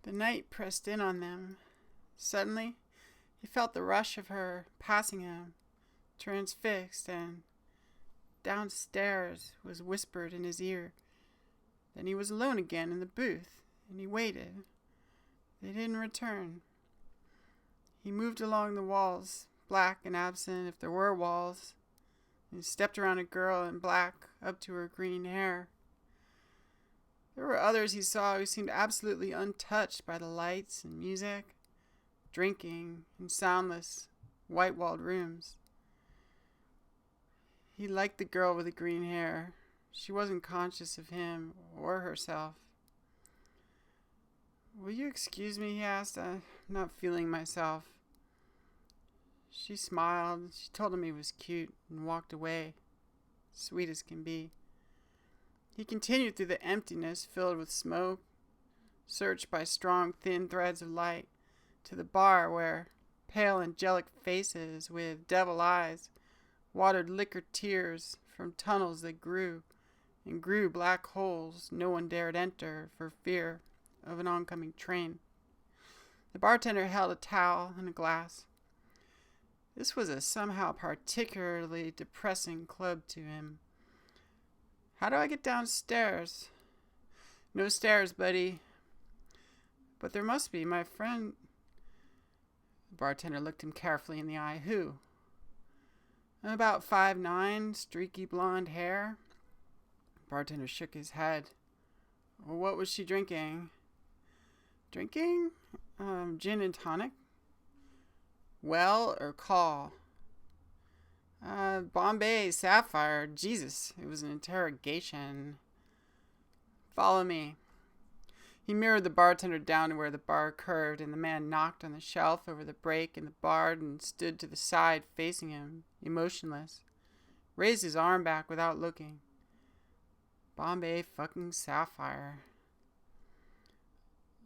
The night pressed in on them. Suddenly, he felt the rush of her passing him, transfixed, and downstairs was whispered in his ear. Then he was alone again in the booth, and he waited. They didn't return. He moved along the walls, black and absent if there were walls, and stepped around a girl in black up to her green hair. There were others he saw who seemed absolutely untouched by the lights and music, drinking in soundless, white-walled rooms. He liked the girl with the green hair. She wasn't conscious of him or herself. "Will you excuse me?" he asked. "I'm not feeling myself." She smiled. She told him he was cute and walked away, sweet as can be. He continued through the emptiness filled with smoke, searched by strong, thin threads of light, to the bar where pale, angelic faces with devil eyes watered liquor tears from tunnels that grew and grew black holes no one dared enter for fear of an oncoming train. The bartender held a towel and a glass. This was a somehow particularly depressing club to him. "How do I get downstairs?" "No stairs, buddy." "But there must be. My friend..." The bartender looked him carefully in the eye. "Who?" "About 5'9", streaky blonde hair." The bartender shook his head. "Well, what was she drinking?" "Drinking? Gin and tonic." "Well or call?" Bombay Sapphire. Jesus, it was an interrogation." "Follow me." He mirrored the bartender down to where the bar curved, and the man knocked on the shelf over the break in the bar and stood to the side facing him, emotionless. Raised his arm back without looking. Bombay fucking Sapphire.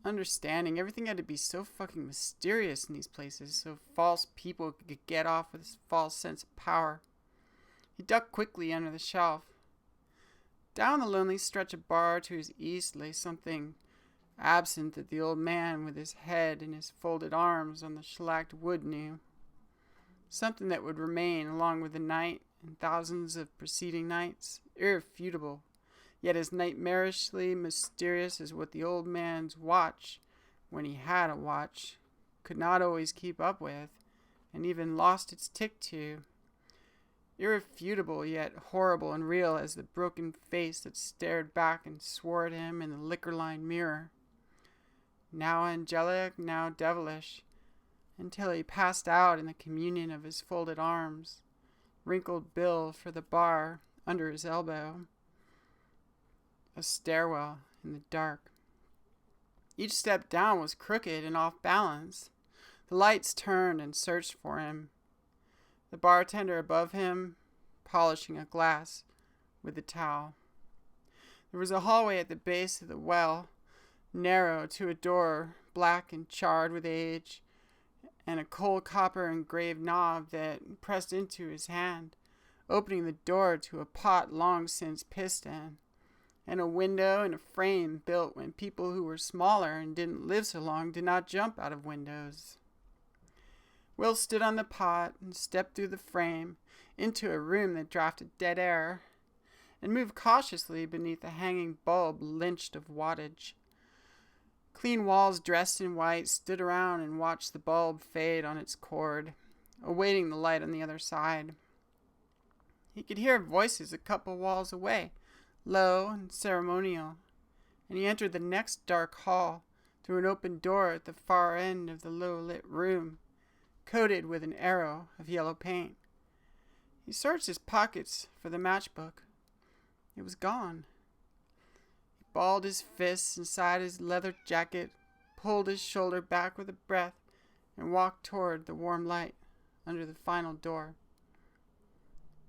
Understanding everything had to be so fucking mysterious in these places, so false people could get off with this false sense of power. He ducked quickly under the shelf. Down the lonely stretch of bar to his east lay something absent that the old man with his head and his folded arms on the shellacked wood knew. Something that would remain along with the night and thousands of preceding nights, irrefutable, yet as nightmarishly mysterious as what the old man's watch, when he had a watch, could not always keep up with, and even lost its tick to. Irrefutable, yet horrible and real as the broken face that stared back and swore at him in the liquor-lined mirror. Now angelic, now devilish, until he passed out in the communion of his folded arms, wrinkled bill for the bar under his elbow. A stairwell in the dark. Each step down was crooked and off balance. The lights turned and searched for him. The bartender above him, polishing a glass with a towel. There was a hallway at the base of the well, narrow to a door, black and charred with age, and a cold copper engraved knob that pressed into his hand, opening the door to a pot long since pissed in, and a window and a frame built when people who were smaller and didn't live so long did not jump out of windows. Will stood on the pot and stepped through the frame into a room that drafted dead air, and moved cautiously beneath a hanging bulb lynched of wattage. Clean walls dressed in white stood around and watched the bulb fade on its cord, awaiting the light on the other side. He could hear voices a couple walls away, low and ceremonial, and he entered the next dark hall through an open door at the far end of the low-lit room, coated with an arrow of yellow paint. He searched his pockets for the matchbook. It was gone. He balled his fists inside his leather jacket, pulled his shoulder back with a breath, and walked toward the warm light under the final door.